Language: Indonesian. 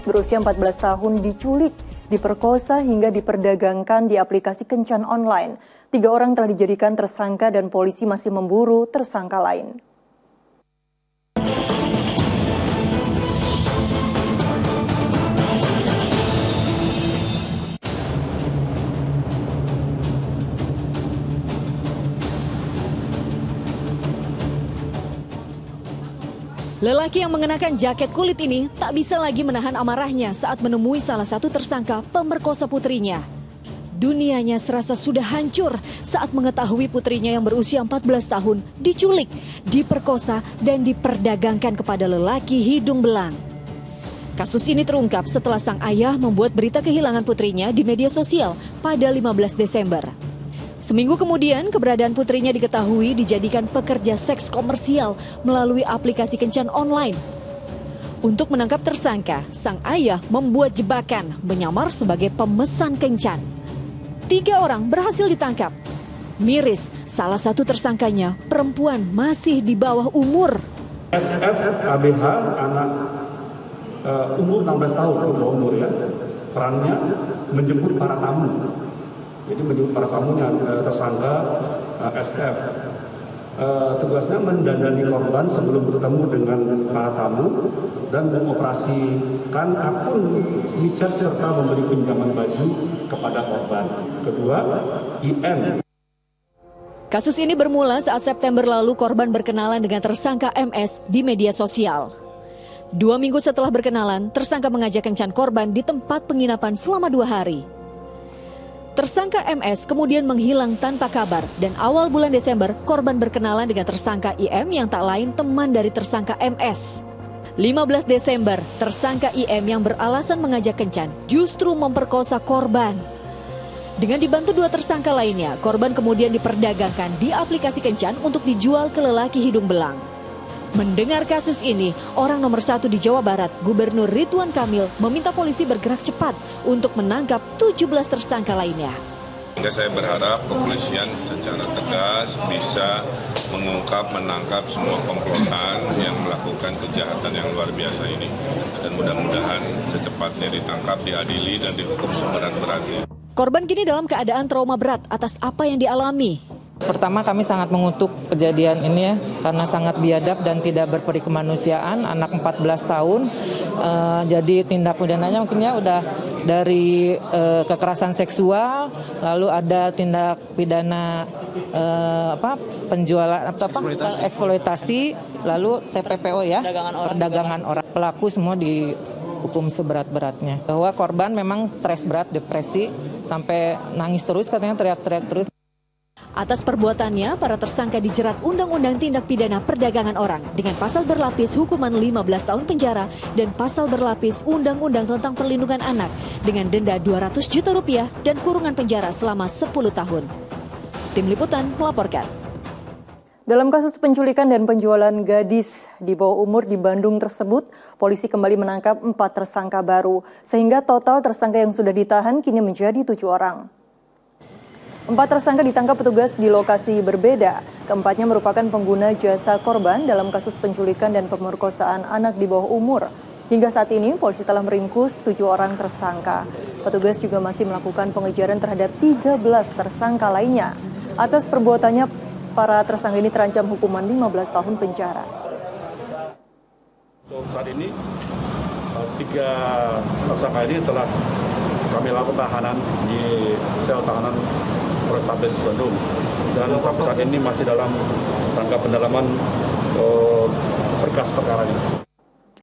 berusia 14 tahun diculik, diperkosa hingga diperdagangkan di aplikasi kencan online. 3 orang telah dijadikan tersangka dan polisi masih memburu tersangka lain. Lelaki yang mengenakan jaket kulit ini tak bisa lagi menahan amarahnya saat menemui salah satu tersangka pemerkosa putrinya. Dunianya serasa sudah hancur saat mengetahui putrinya yang berusia 14 tahun diculik, diperkosa, dan diperdagangkan kepada lelaki hidung belang. Kasus ini terungkap setelah sang ayah membuat berita kehilangan putrinya di media sosial pada 15 Desember. Seminggu kemudian, keberadaan putrinya diketahui dijadikan pekerja seks komersial melalui aplikasi kencan online. Untuk menangkap tersangka, sang ayah membuat jebakan menyamar sebagai pemesan kencan. 3 orang berhasil ditangkap. Miris, salah satu tersangkanya perempuan masih di bawah umur. SF ABH anak umur 16 tahun, umur ya. Perannya menjemput para tamu. Jadi menjemput para tamunya tersangka SF. Tugasnya mendandani korban sebelum bertemu dengan para tamu dan mengoperasikan akun WeChat serta memberi pinjaman baju kepada korban. Kedua, IM. Kasus ini bermula saat September lalu korban berkenalan dengan tersangka MS di media sosial. 2 minggu setelah berkenalan, tersangka mengajak kencan korban di tempat penginapan selama 2 hari. Tersangka MS kemudian menghilang tanpa kabar dan awal bulan Desember korban berkenalan dengan tersangka IM yang tak lain teman dari tersangka MS. 15 Desember, tersangka IM yang beralasan mengajak kencan justru memperkosa korban. Dengan dibantu 2 tersangka lainnya, korban kemudian diperdagangkan di aplikasi kencan untuk dijual ke lelaki hidung belang. Mendengar kasus ini, orang nomor 1 di Jawa Barat, Gubernur Ridwan Kamil, meminta polisi bergerak cepat untuk menangkap 17 tersangka lainnya. Sehingga saya berharap kepolisian secara tegas bisa mengungkap, menangkap semua komplotan yang melakukan kejahatan yang luar biasa ini. Dan mudah-mudahan secepatnya ditangkap, diadili, dan dihukum seberat-beratnya. Korban kini dalam keadaan trauma berat atas apa yang dialami. Pertama, kami sangat mengutuk kejadian ini ya, karena sangat biadab dan tidak berperi kemanusiaan. Anak 14 tahun, jadi tindak pidananya mungkin ya udah dari kekerasan seksual, lalu ada tindak pidana penjualan eksploitasi, lalu TPPO ya, perdagangan orang. Pelaku semua dihukum seberat-beratnya. Bahwa korban memang stres berat, depresi, sampai nangis terus, katanya teriak-teriak terus. Atas perbuatannya, para tersangka dijerat Undang-Undang Tindak Pidana Perdagangan Orang dengan pasal berlapis hukuman 15 tahun penjara dan pasal berlapis Undang-Undang tentang Perlindungan Anak dengan denda 200 juta rupiah dan kurungan penjara selama 10 tahun. Tim Liputan melaporkan. Dalam kasus penculikan dan penjualan gadis di bawah umur di Bandung tersebut, polisi kembali menangkap 4 tersangka baru, sehingga total tersangka yang sudah ditahan kini menjadi 7 orang. 4 tersangka ditangkap petugas di lokasi berbeda. Keempatnya merupakan pengguna jasa korban dalam kasus penculikan dan pemerkosaan anak di bawah umur. Hingga saat ini, polisi telah meringkus 7 orang tersangka. Petugas juga masih melakukan pengejaran terhadap 13 tersangka lainnya. Atas perbuatannya, para tersangka ini terancam hukuman 15 tahun penjara. Untuk saat ini, 3 tersangka ini telah kami lakukan tahanan di sel tahanan Polrestabes Bandung, dan sampai saat ini masih dalam rangka pendalaman berkas perkara ini.